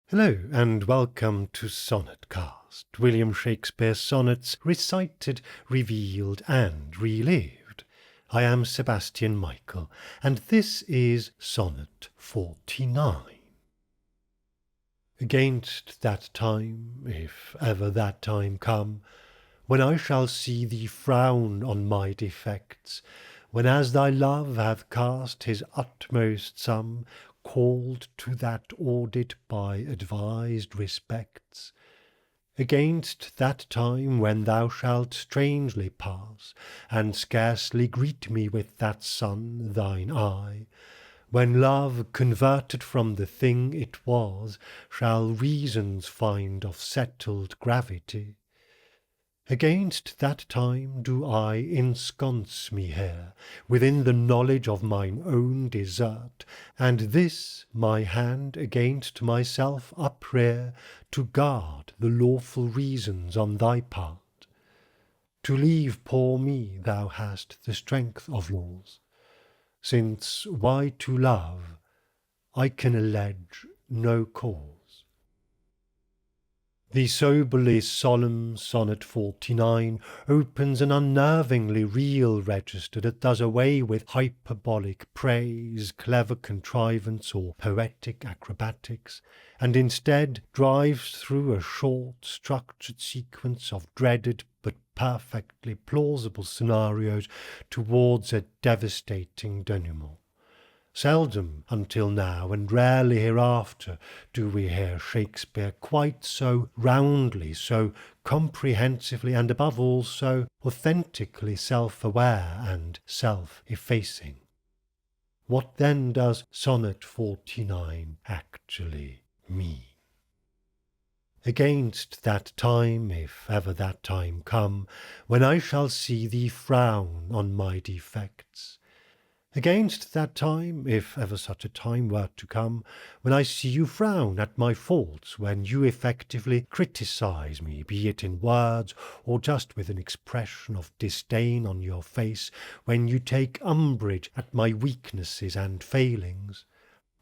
Hello and welcome to Sonnetcast, William Shakespeare's sonnets recited, revealed and relived. I am Sebastian Michael and this is Sonnet 49. Against that time, if ever that time come, when I shall see thee frown on my defects, when as thy love hath cast his utmost sum, called to that audit by advised respects, against that time when thou shalt strangely pass, and scarcely greet me with that sun, thine eye, when love, converted from the thing it was, shall reasons find of settled gravity, against that time do I ensconce me here, within the knowledge of mine own desert, and this my hand against myself uprear, to guard the lawful reasons on thy part. To leave poor me thou hast the strength of laws, since why to love I can allege no cause. The soberly solemn Sonnet 49 opens an unnervingly real register that does away with hyperbolic praise, clever contrivance, or poetic acrobatics, and instead drives through a short, structured sequence of dreaded but perfectly plausible scenarios towards a devastating denouement. Seldom until now, and rarely hereafter, do we hear Shakespeare quite so roundly, so comprehensively, and above all so authentically self-aware and self-effacing. What then does Sonnet 49 actually mean? Against that time, if ever that time come, when I shall see thee frown on my defects, against that time, if ever such a time were to come, when I see you frown at my faults, when you effectively criticize me, be it in words or just with an expression of disdain on your face, when you take umbrage at my weaknesses and failings.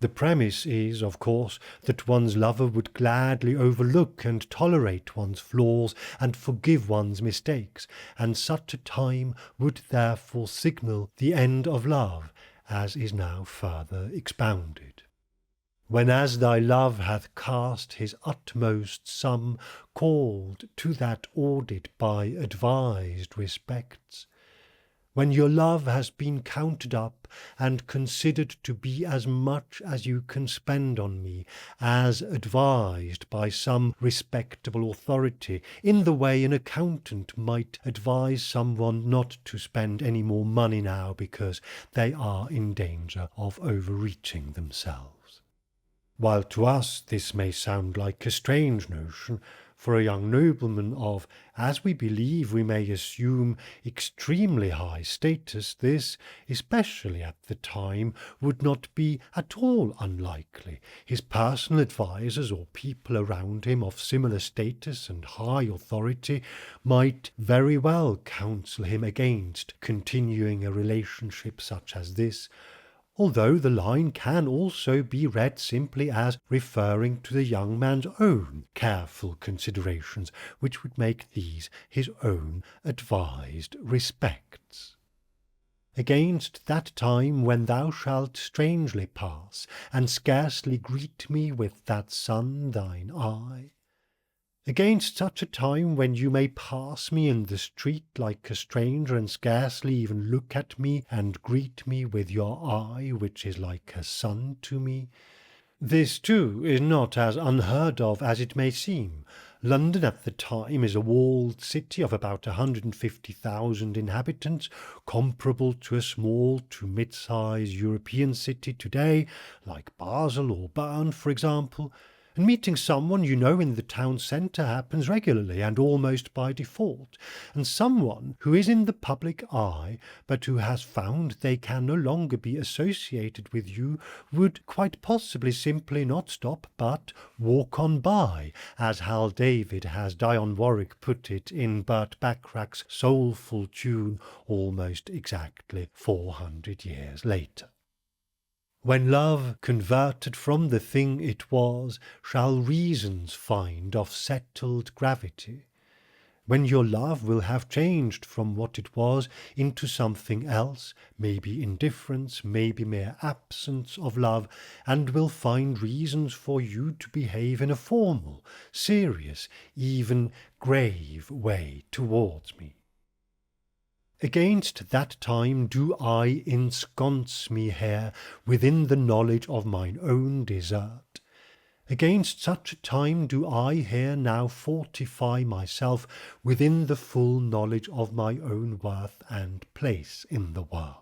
The premise is, of course, that one's lover would gladly overlook and tolerate one's flaws and forgive one's mistakes, and such a time would therefore signal the end of love, as is now further expounded. When as thy love hath cast his utmost sum, called to that audit by advised respects, when your love has been counted up and considered to be as much as you can spend on me, as advised by some respectable authority, in the way an accountant might advise someone not to spend any more money now because they are in danger of overreaching themselves. While to us this may sound like a strange notion, for a young nobleman of, as we believe we may assume, extremely high status, this, especially at the time, would not be at all unlikely. His personal advisers or people around him of similar status and high authority might very well counsel him against continuing a relationship such as this, although the line can also be read simply as referring to the young man's own careful considerations, which would make these his own advised respects. Against that time when thou shalt strangely pass, and scarcely greet me with that sun, thine eye, against such a time when you may pass me in the street like a stranger and scarcely even look at me and greet me with your eye, which is like a sun to me. This, too, is not as unheard of as it may seem. London at the time is a walled city of about 150,000 inhabitants, comparable to a small to mid-size European city today, like Basel or Bern, for example. And meeting someone you know in the town centre happens regularly and almost by default, and someone who is in the public eye, but who has found they can no longer be associated with you, would quite possibly simply not stop but walk on by, as Hal David has Dionne Warwick put it in Burt Bacharach's soulful tune almost exactly 400 years later. When love, converted from the thing it was, shall reasons find of settled gravity, when your love will have changed from what it was into something else, maybe indifference, maybe mere absence of love, and will find reasons for you to behave in a formal, serious, even grave way towards me. Against that time do I ensconce me here within the knowledge of mine own desert. Against such a time do I here now fortify myself within the full knowledge of my own worth and place in the world.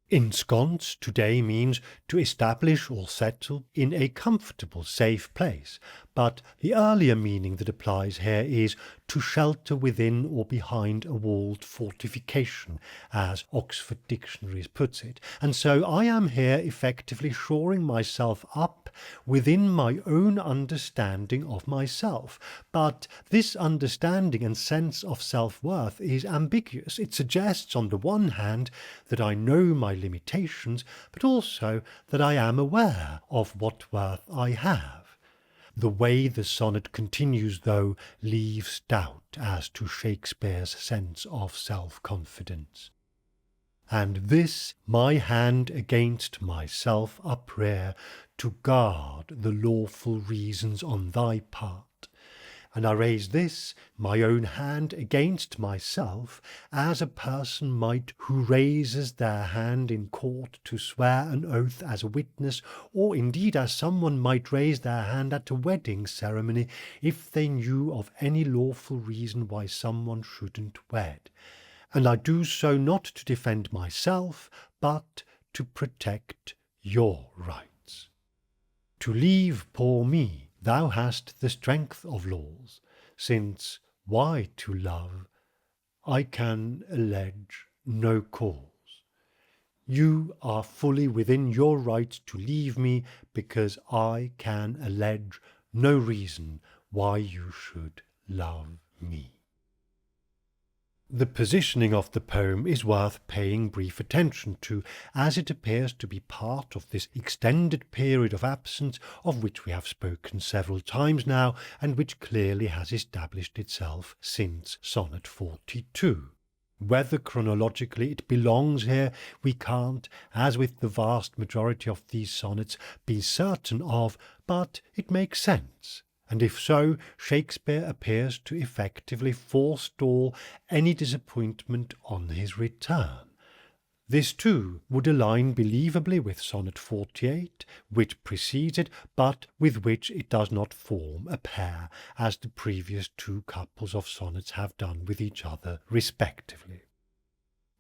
Ensconce today means to establish or settle in a comfortable, safe place, but the earlier meaning that applies here is to shelter within or behind a walled fortification, as Oxford Dictionaries puts it. And so I am here effectively shoring myself up within my own understanding of myself. But this understanding and sense of self-worth is ambiguous. It suggests, on the one hand, that I know my limitations, but also that I am aware of what worth I have. The way the sonnet continues, though, leaves doubt as to Shakespeare's sense of self-confidence. And this my hand against myself uprear, to guard the lawful reasons on thy part. And I raise this, my own hand, against myself, as a person might who raises their hand in court to swear an oath as a witness, or indeed as someone might raise their hand at a wedding ceremony if they knew of any lawful reason why someone shouldn't wed. And I do so not to defend myself, but to protect your rights. To leave poor me, thou hast the strength of laws, since why to love I can allege no cause. You are fully within your right to leave me, because I can allege no reason why you should love me. The positioning of the poem is worth paying brief attention to, as it appears to be part of this extended period of absence of which we have spoken several times now, and which clearly has established itself since Sonnet 42. Whether chronologically it belongs here, we can't, as with the vast majority of these sonnets, be certain of, but it makes sense. And if so, Shakespeare appears to effectively forestall any disappointment on his return. This too would align believably with Sonnet 48, which precedes it, but with which it does not form a pair, as the previous two couples of sonnets have done with each other respectively.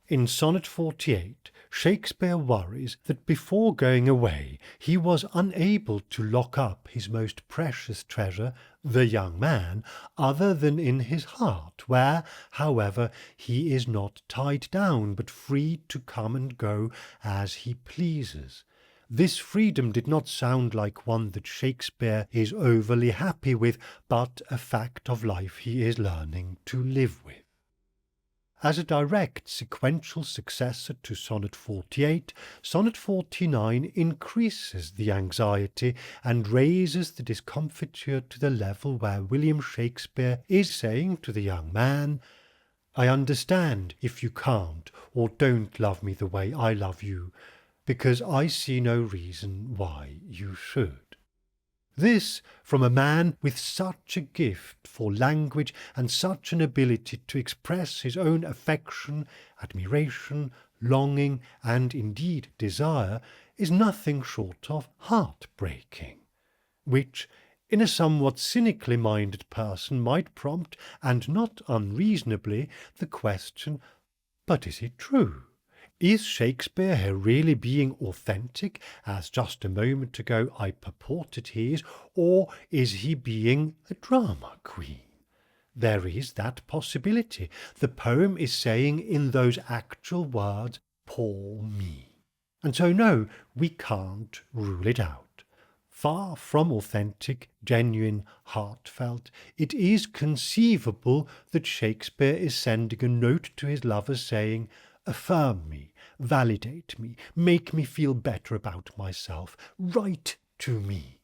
In Sonnet 48, Shakespeare worries that before going away he was unable to lock up his most precious treasure, the young man, other than in his heart, where, however, he is not tied down, but free to come and go as he pleases. This freedom did not sound like one that Shakespeare is overly happy with, but a fact of life he is learning to live with. As a direct sequential successor to Sonnet 48, Sonnet 49 increases the anxiety and raises the discomfiture to the level where William Shakespeare is saying to the young man, "I understand if you can't or don't love me the way I love you, because I see no reason why you should." This from a man with such a gift for language and such an ability to express his own affection, admiration, longing, and indeed desire, is nothing short of heartbreaking, which in a somewhat cynically minded person might prompt, and not unreasonably, the question, but is it true? Is Shakespeare here really being authentic, as just a moment ago I purported he is, or is he being a drama queen? There is that possibility. The poem is saying in those actual words, poor me. And so no, we can't rule it out. Far from authentic, genuine, heartfelt, it is conceivable that Shakespeare is sending a note to his lover saying, affirm me, validate me, make me feel better about myself, write to me.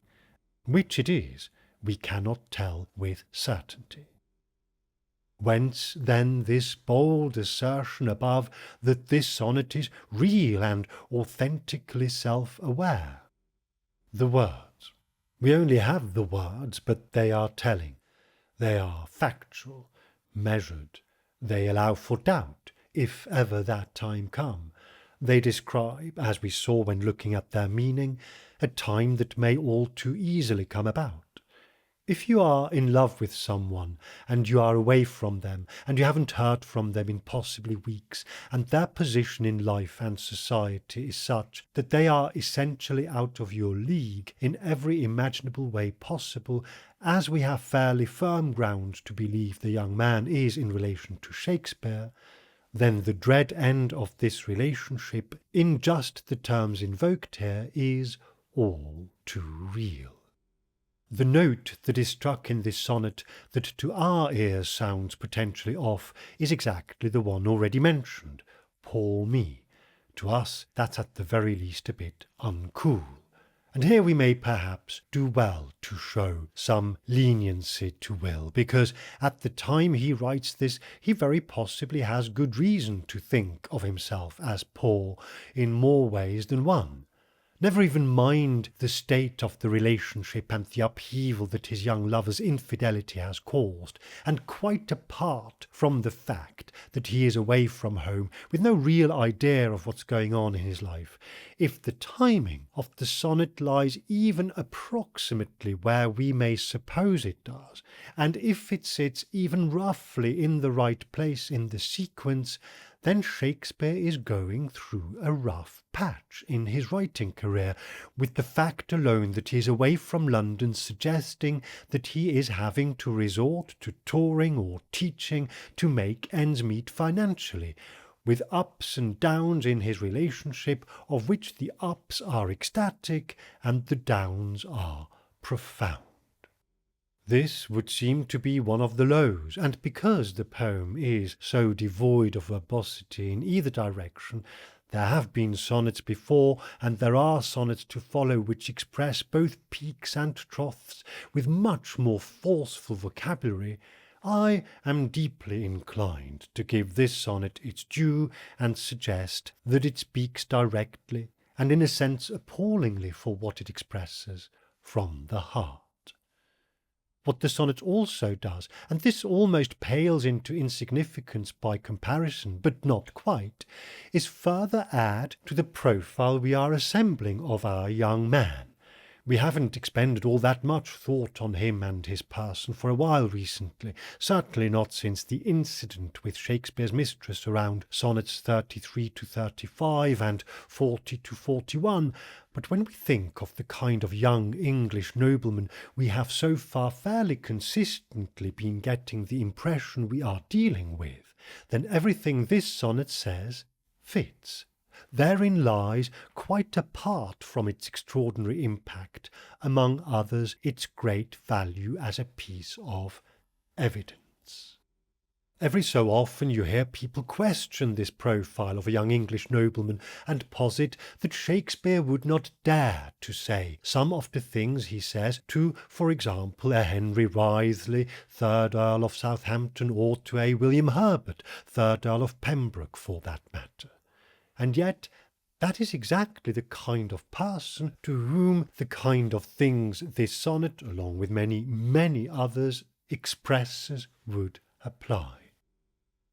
Which it is, we cannot tell with certainty. Whence then this bold assertion above that this sonnet is real and authentically self-aware? The words. We only have the words, but they are telling. They are factual, measured. They allow for doubt, if ever that time come. They describe, as we saw when looking at their meaning, a time that may all too easily come about. If you are in love with someone, and you are away from them, and you haven't heard from them in possibly weeks, and their position in life and society is such that they are essentially out of your league in every imaginable way possible, as we have fairly firm ground to believe the young man is in relation to Shakespeare, then the dread end of this relationship, in just the terms invoked here, is all too real. The note that is struck in this sonnet that to our ears sounds potentially off is exactly the one already mentioned, poor me. To us that's at the very least a bit uncool. And here we may perhaps do well to show some leniency to Will, because at the time he writes this he very possibly has good reason to think of himself as poor in more ways than one. Never even mind the state of the relationship and the upheaval that his young lover's infidelity has caused, and quite apart from the fact that he is away from home with no real idea of what's going on in his life, if the timing of the sonnet lies even approximately where we may suppose it does, and if it sits even roughly in the right place in the sequence, then Shakespeare is going through a rough patch in his writing career, with the fact alone that he is away from London suggesting that he is having to resort to touring or teaching to make ends meet financially, with ups and downs in his relationship, of which the ups are ecstatic and the downs are profound. This would seem to be one of the lows, and because the poem is so devoid of verbosity in either direction, there have been sonnets before, and there are sonnets to follow which express both peaks and troughs with much more forceful vocabulary, I am deeply inclined to give this sonnet its due and suggest that it speaks directly, and in a sense appallingly for what it expresses, from the heart. What the sonnet also does, and this almost pales into insignificance by comparison, but not quite, is further add to the profile we are assembling of our young man. We haven't expended all that much thought on him and his person for a while recently, certainly not since the incident with Shakespeare's mistress around sonnets 33 to 35 and 40 to 41, but when we think of the kind of young English nobleman we have so far fairly consistently been getting the impression we are dealing with, then everything this sonnet says fits. Therein lies, quite apart from its extraordinary impact, among others its great value as a piece of evidence. Every so often you hear people question this profile of a young English nobleman and posit that Shakespeare would not dare to say some of the things he says to, for example, a Henry Wriothesley, 3rd Earl of Southampton, or to a William Herbert, 3rd Earl of Pembroke, for that matter. And yet that is exactly the kind of person to whom the kind of things this sonnet, along with many, many others, expresses would apply.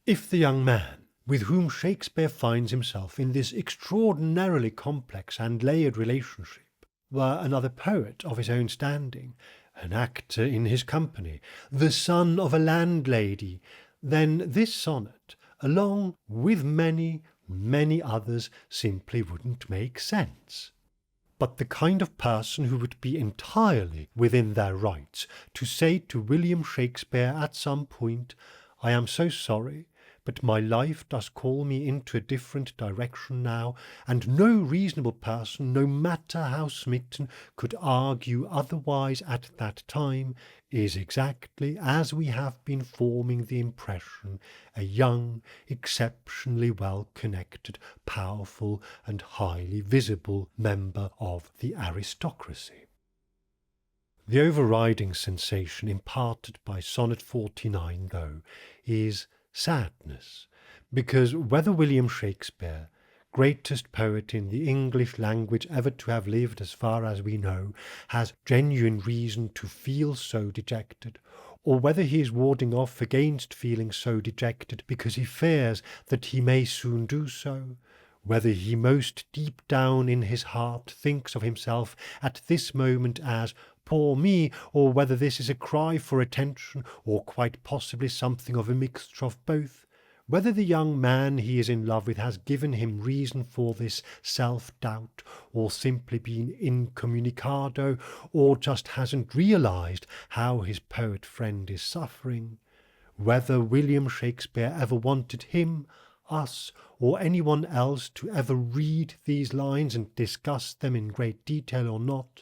If the young man with whom Shakespeare finds himself in this extraordinarily complex and layered relationship were another poet of his own standing, an actor in his company, the son of a landlady, then this sonnet, along with many others, simply wouldn't make sense. But the kind of person who would be entirely within their rights to say to William Shakespeare at some point, "I am so sorry, but my life does call me into a different direction now, and no reasonable person, no matter how smitten, could argue otherwise at that time, is exactly as we have been forming the impression, a young, exceptionally well-connected, powerful, and highly visible member of the aristocracy. The overriding sensation imparted by Sonnet 49, though, is sadness, because whether William Shakespeare, greatest poet in the English language ever to have lived as far as we know, has genuine reason to feel so dejected, or whether he is warding off against feeling so dejected because he fears that he may soon do so, whether he most deep down in his heart thinks of himself at this moment as poor me, or whether this is a cry for attention, or quite possibly something of a mixture of both, whether the young man he is in love with has given him reason for this self-doubt, or simply been incommunicado, or just hasn't realized how his poet friend is suffering, whether William Shakespeare ever wanted him, us, or anyone else to ever read these lines and discuss them in great detail or not,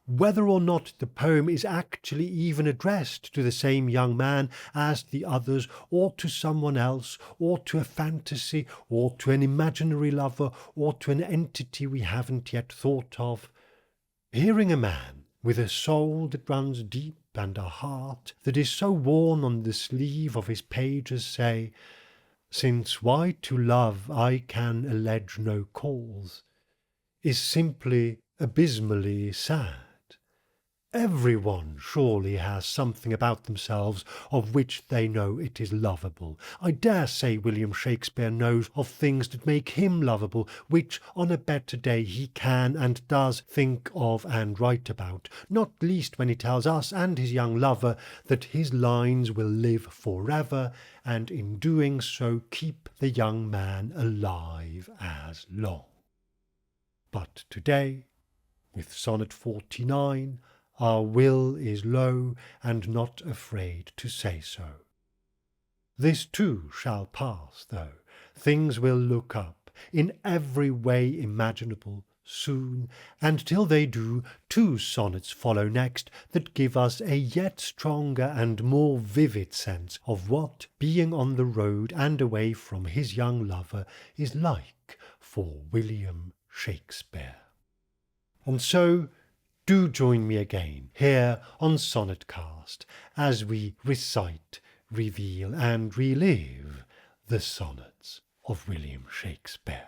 whether or not the poem is actually even addressed to the same young man as the others, or to someone else, or to a fantasy, or to an imaginary lover, or to an entity we haven't yet thought of. Hearing a man with a soul that runs deep and a heart that is so worn on the sleeve of his pages say, "Since why to love I can allege no cause," is simply abysmally sad. Everyone surely has something about themselves of which they know it is lovable. I dare say William Shakespeare knows of things that make him lovable, which on a better day he can and does think of and write about, not least when he tells us and his young lover that his lines will live forever, and in doing so keep the young man alive as long. But today, with Sonnet 49, our will is low and not afraid to say so. This too shall pass, though. Things will look up in every way imaginable soon, and till they do, 2 sonnets follow next that give us a yet stronger and more vivid sense of what being on the road and away from his young lover is like for William Shakespeare. And so, do join me again here on Sonnetcast as we recite, reveal and relive the sonnets of William Shakespeare.